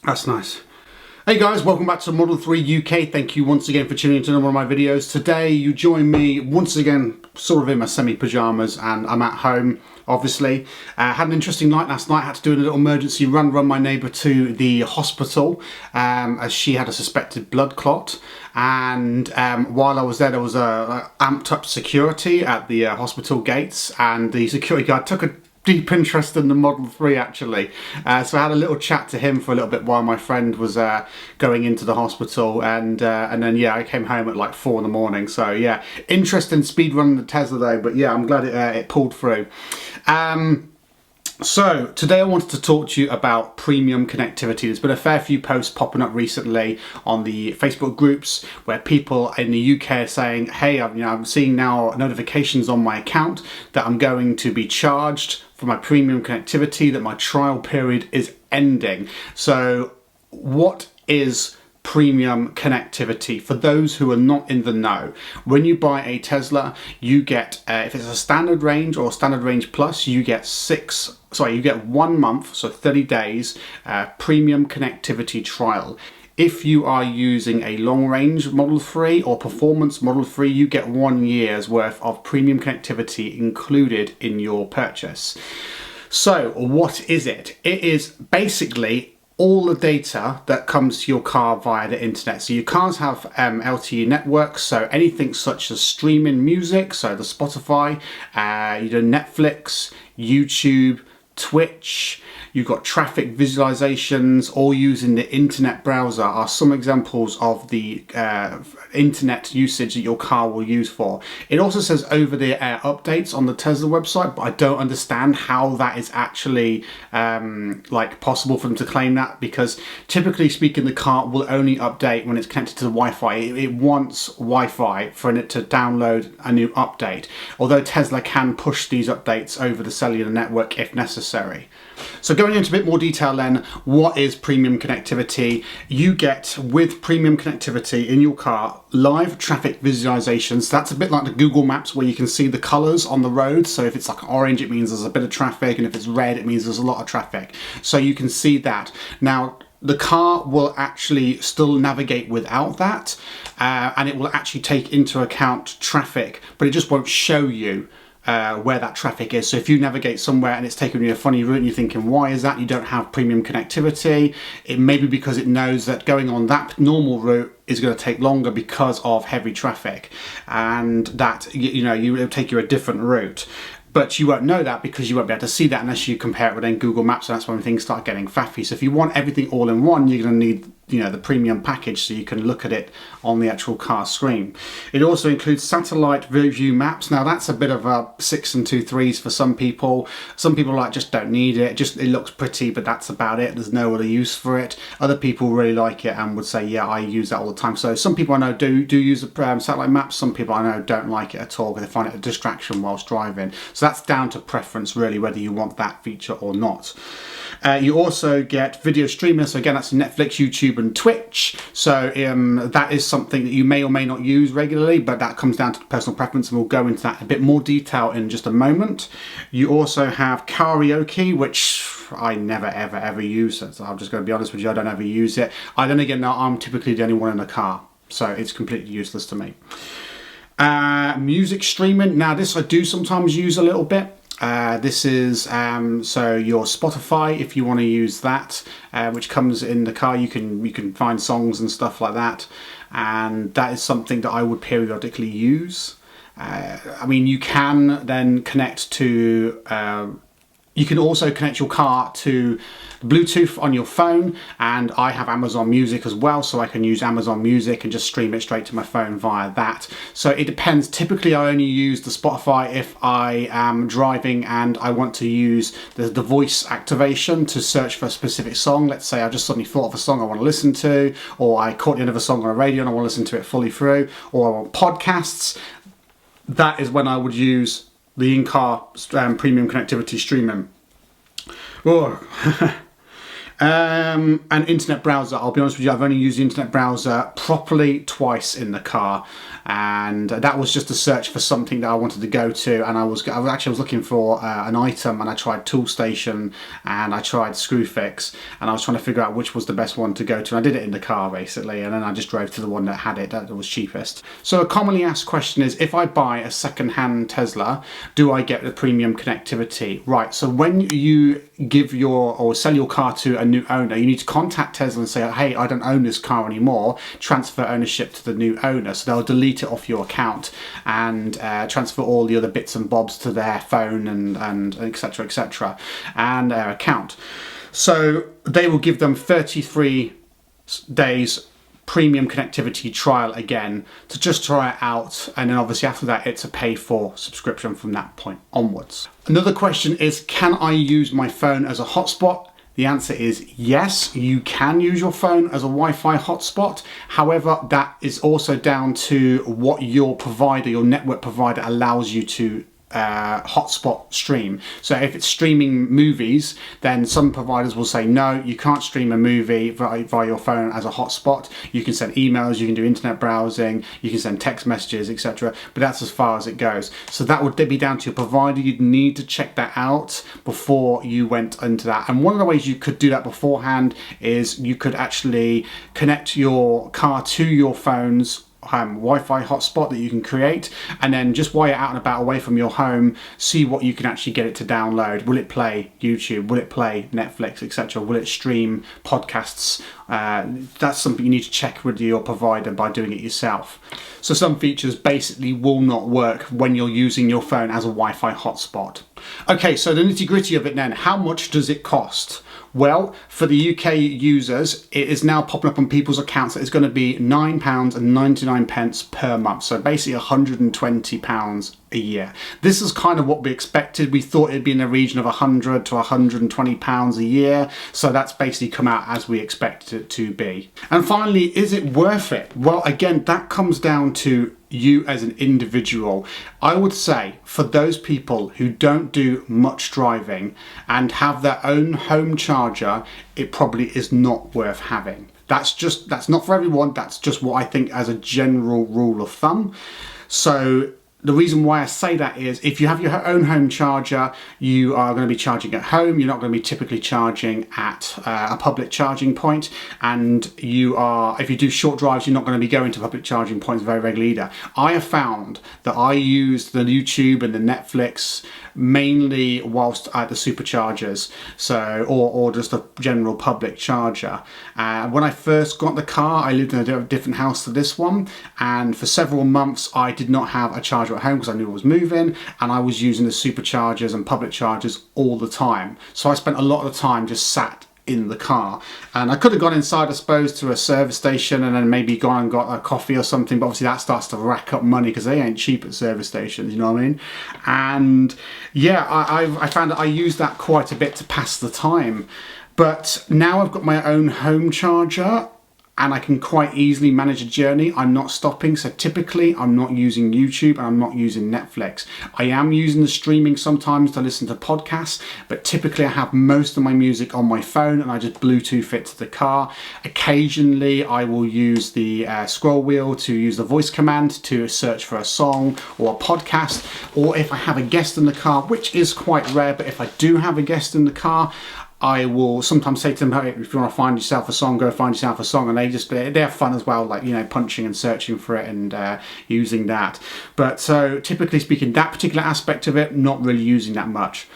That's nice. Hey guys, welcome back to Model 3 UK. Thank you once again for tuning into one of my videos. Today you join me once again sort of in my semi-pyjamas and I'm at home obviously. Had an interesting night last night. Had to do a little emergency run my neighbour to the hospital as she had a suspected blood clot. And while I was there was a amped up security at the hospital gates, and the security guard took a deep interest in the Model 3 actually. So I had a little chat to him for a little bit while my friend was going into the hospital, and then yeah, I came home at like 4 in the morning. So yeah, interesting speed running the Tesla though, but yeah, I'm glad it pulled through. So today I wanted to talk to you about premium connectivity. There's been a fair few posts popping up recently on the Facebook groups where people in the UK are saying, hey, I'm seeing now notifications on my account that I'm going to be charged for my premium connectivity, that my trial period is ending. So what is premium connectivity? For those who are not in the know, when you buy a Tesla, you get, if it's a standard range or standard range plus, you get 1 month, so 30 days, premium connectivity trial. If you are using a long range Model 3 or performance Model 3, you get 1 year's worth of premium connectivity included in your purchase. So what is it? It is basically all the data that comes to your car via the internet. So your cars have LTE networks, so anything such as streaming music, so the Spotify, Netflix, YouTube, Twitch, you've got traffic visualizations, all using the internet browser are some examples of the internet usage that your car will use for. It also says over-the-air updates on the Tesla website, but I don't understand how that is actually possible for them to claim that, because typically speaking, the car will only update when it's connected to the Wi-Fi. It wants Wi-Fi for it to download a new update, although Tesla can push these updates over the cellular network if necessary. So going into a bit more detail then, what is premium connectivity? You get, with premium connectivity in your car, live traffic visualizations. That's a bit like the Google Maps where you can see the colors on the road. So if it's like orange, it means there's a bit of traffic, and if it's red, it means there's a lot of traffic. So you can see that. Now, the car will actually still navigate without that, and it will actually take into account traffic, but it just won't show you where that traffic is. So if you navigate somewhere and it's taking you a funny route and you're thinking, why is that? You don't have premium connectivity. It may be because it knows that going on that normal route is going to take longer because of heavy traffic, and that it'll take you a different route. But you won't know that because you won't be able to see that unless you compare it with Google Maps, and that's when things start getting faffy. So if you want everything all in one, you're going to need the premium package so you can look at it on the actual car screen. It also includes satellite view maps. Now that's a bit of a 6 and 2 3s for some people. Some people just don't need it. Just, it looks pretty, but that's about it. There's no other use for it. Other people really like it and would say, yeah, I use that all the time. So some people I know do use the satellite maps. Some people I know don't like it at all because they find it a distraction whilst driving. So that's down to preference really, whether you want that feature or not. You also get video streaming. So again, that's Netflix, YouTube and Twitch. So that is something that you may or may not use regularly, but that comes down to personal preference, and we'll go into that in a bit more detail in just a moment. You also have karaoke, which I never ever use. So I'm just going to be honest with you, I don't ever use it. Then again, now I'm typically the only one in the car, so it's completely useless to me. Music streaming. Now this I do sometimes use a little bit. This is so your Spotify, if you want to use that, which comes in the car. You can find songs and stuff like that, and that is something that I would periodically use. You can then connect to. You can also connect your car to Bluetooth on your phone, and I have Amazon Music as well, so I can use Amazon Music and just stream it straight to my phone via that. So it depends. Typically I only use the Spotify if I am driving and I want to use the voice activation to search for a specific song. Let's say I just suddenly thought of a song I want to listen to, or I caught the end of a song on a radio and I want to listen to it fully through, or on podcasts. That is when I would use the in-car premium connectivity streaming. Oh. An internet browser. I'll be honest with you, I've only used the internet browser properly twice in the car, and that was just a search for something that I wanted to go to, and I was looking for an item, and I tried Toolstation and I tried Screwfix, and I was trying to figure out which was the best one to go to, and I did it in the car basically, and then I just drove to the one that had it, that was cheapest. So a commonly asked question is, if I buy a second-hand Tesla, do I get the premium connectivity? Right, so when you give or sell your car to a new owner, you need to contact Tesla and say, hey, I don't own this car anymore, transfer ownership to the new owner. So they'll delete it off your account and transfer all the other bits and bobs to their phone and etc and their account. So they will give them 33 days premium connectivity trial again to just try it out, and then obviously after that it's a pay for subscription from that point onwards. Another question is, can I use my phone as a hotspot? The answer is yes, you can use your phone as a Wi-Fi hotspot. However, that is also down to what your provider, your network provider, allows you to hotspot stream. So if it's streaming movies, then some providers will say no, you can't stream a movie via your phone as a hotspot. You can send emails, you can do internet browsing, you can send text messages, etc., but that's as far as it goes. So that would be down to your provider. You'd need to check that out before you went into that. And one of the ways you could do that beforehand is you could actually connect your car to your phone's Wi-Fi hotspot that you can create, and then just while you're out and about away from your home, see what you can actually get it to download. Will it play YouTube? Will it play Netflix, etc.? Will it stream podcasts? That's something you need to check with your provider by doing it yourself. So some features basically will not work when you're using your phone as a Wi-Fi hotspot. Okay, so the nitty-gritty of it then, how much does it cost? Well, for the UK users, it is now popping up on people's accounts that it's going to be £9.99 per month. So basically £120 a year. This is kind of what we expected. We thought it'd be in the region of £100 to £120 a year. So that's basically come out as we expected it to be. And finally, is it worth it? Well, again, that comes down to you as an individual. I would say for those people who don't do much driving and have their own home charger, it probably is not worth having. That's not for everyone. That's just what I think as a general rule of thumb. So the reason why I say that is, if you have your own home charger, you are going to be charging at home. You're not going to be typically charging at a public charging point, and if you do short drives, you're not going to be going to public charging points very regularly either. I have found that I use the YouTube and the Netflix mainly whilst at the superchargers, or just a general public charger. When I first got the car, I lived in a different house to this one, and for several months I did not have a charger at home because I knew I was moving, and I was using the superchargers and public chargers all the time. So I spent a lot of the time just sat in the car, and I could have gone inside, I suppose, to a service station and then maybe gone and got a coffee or something, but obviously that starts to rack up money because they ain't cheap at service stations, you know what I mean? And yeah, I found that I used that quite a bit to pass the time. But now I've got my own home charger and I can quite easily manage a journey. I'm not stopping, so typically I'm not using YouTube and I'm not using Netflix. I am using the streaming sometimes to listen to podcasts, but typically I have most of my music on my phone and I just Bluetooth it to the car. Occasionally I will use the scroll wheel to use the voice command to search for a song or a podcast, or if I have a guest in the car, which is quite rare, but if I do have a guest in the car, I will sometimes say to them, hey, if you want to find yourself a song, go find yourself a song, and they have fun as well, like, you know, punching and searching for it and using that. But so typically speaking, that particular aspect of it, not really using that much.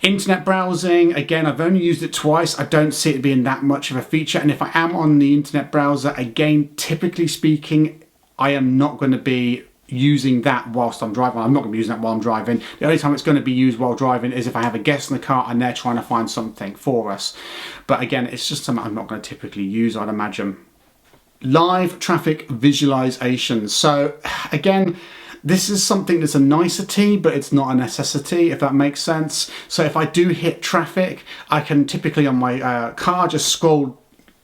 Internet browsing, again, I've only used it twice. I don't see it being that much of a feature, and if I am on the internet browser, again, typically speaking, I am not going to be using that whilst I'm driving. I'm not going to be using that while I'm driving. The only time it's going to be used while driving is if I have a guest in the car and they're trying to find something for us. But again, it's just something I'm not going to typically use, I'd imagine. Live traffic visualization. So again, this is something that's a nicety, but it's not a necessity, if that makes sense. So if I do hit traffic, I can typically on my car just scroll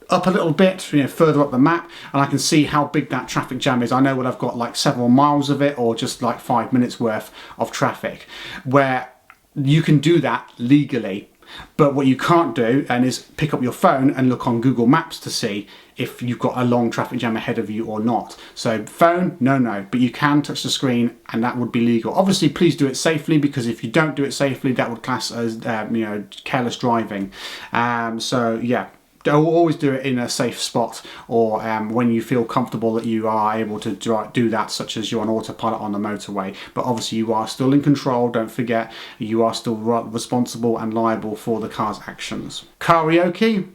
up a little bit, you know, further up the map, and I can see how big that traffic jam is. I know whether I've got like several miles of it or just like 5 minutes worth of traffic, where you can do that legally. But what you can't do is pick up your phone and look on Google Maps to see if you've got a long traffic jam ahead of you or not. So phone, no, but you can touch the screen and that would be legal. Obviously, please do it safely, because if you don't do it safely, that would class as careless driving. So yeah. Always do it in a safe spot, or when you feel comfortable that you are able to do that, such as you're on autopilot on the motorway. But obviously you are still in control, don't forget, you are still responsible and liable for the car's actions. Karaoke.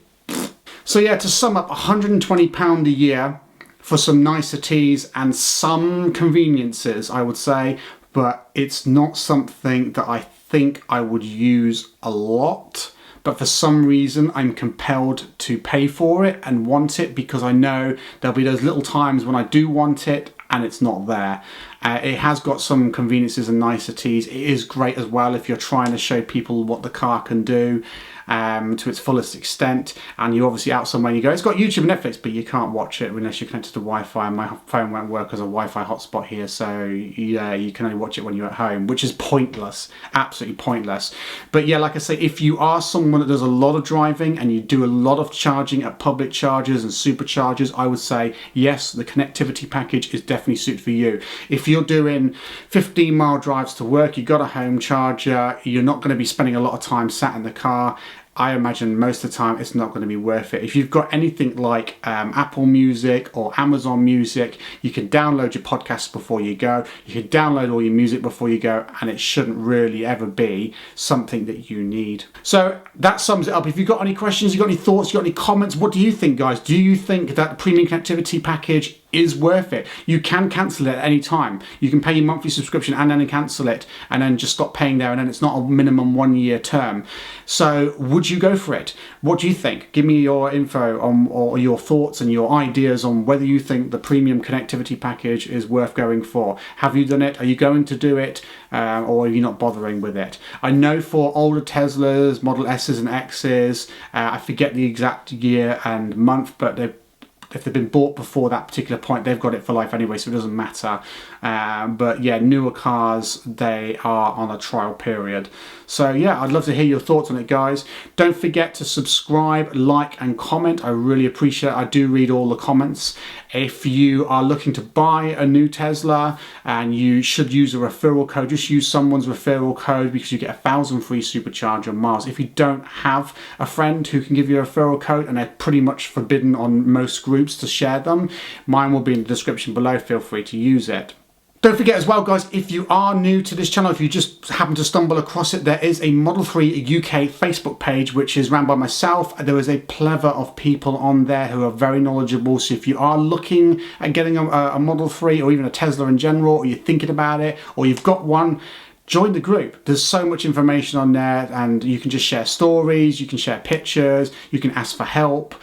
So yeah, to sum up, £120 a year for some niceties and some conveniences, I would say, but it's not something that I think I would use a lot. But for some reason I'm compelled to pay for it and want it, because I know there'll be those little times when I do want it and it's not there. It has got some conveniences and niceties. It is great as well if you're trying to show people what the car can do to its fullest extent, and you're obviously out somewhere and you go, it's got YouTube and Netflix, but you can't watch it unless you're connected to Wi-Fi, and my phone won't work as a Wi-Fi hotspot here, so yeah, you can only watch it when you're at home, which is pointless, absolutely pointless. But yeah, like I say, if you are someone that does a lot of driving and you do a lot of charging at public chargers and superchargers, I would say yes, the connectivity package is definitely suited for you. If you're doing 15-mile drives to work, you've got a home charger, you're not going to be spending a lot of time sat in the car, I imagine most of the time it's not going to be worth it. If you've got anything like Apple Music or Amazon Music, you can download your podcasts before you go, you can download all your music before you go, and it shouldn't really ever be something that you need. So that sums it up. If you've got any questions, you've got any thoughts, you've got any comments, what do you think, guys? Do you think that the premium connectivity package is worth it? You can cancel it at any time. You can pay your monthly subscription and then cancel it and then just stop paying there, and then it's not a minimum 1-year term. So would you go for it? What do you think? Give me your info on, or your thoughts and your ideas on whether you think the premium connectivity package is worth going for. Have you done it? Are you going to do it? Or are you not bothering with it? I know for older Teslas, Model S's and X's, I forget the exact year and month, but if they've been bought before that particular point, they've got it for life anyway, so it doesn't matter. But yeah, newer cars, they are on a trial period. So yeah, I'd love to hear your thoughts on it, guys. Don't forget to subscribe, like and comment. I really appreciate it. I do read all the comments. If you are looking to buy a new Tesla, and you should use a referral code, just use someone's referral code, because you get 1,000 free supercharger miles. If you don't have a friend who can give you a referral code, and they're pretty much forbidden on most groups to share them, mine will be in the description below. Feel free to use it. Don't forget as well, guys, if you are new to this channel, if you just happen to stumble across it, there is a Model 3 UK Facebook page which is run by myself. There is a plethora of people on there who are very knowledgeable. So if you are looking at getting a Model 3 or even a Tesla in general, or you're thinking about it, or you've got one, join the group. There's so much information on there, and you can just share stories, you can share pictures, you can ask for help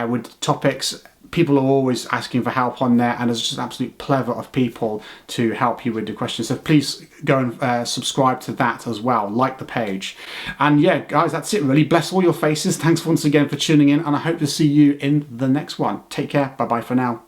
with topics. People are always asking for help on there, and there's just an absolute plethora of people to help you with the questions. So please go and subscribe to that as well, like the page. And yeah, guys, that's it really. Bless all your faces. Thanks once again for tuning in, and I hope to see you in the next one. Take care. Bye-bye for now.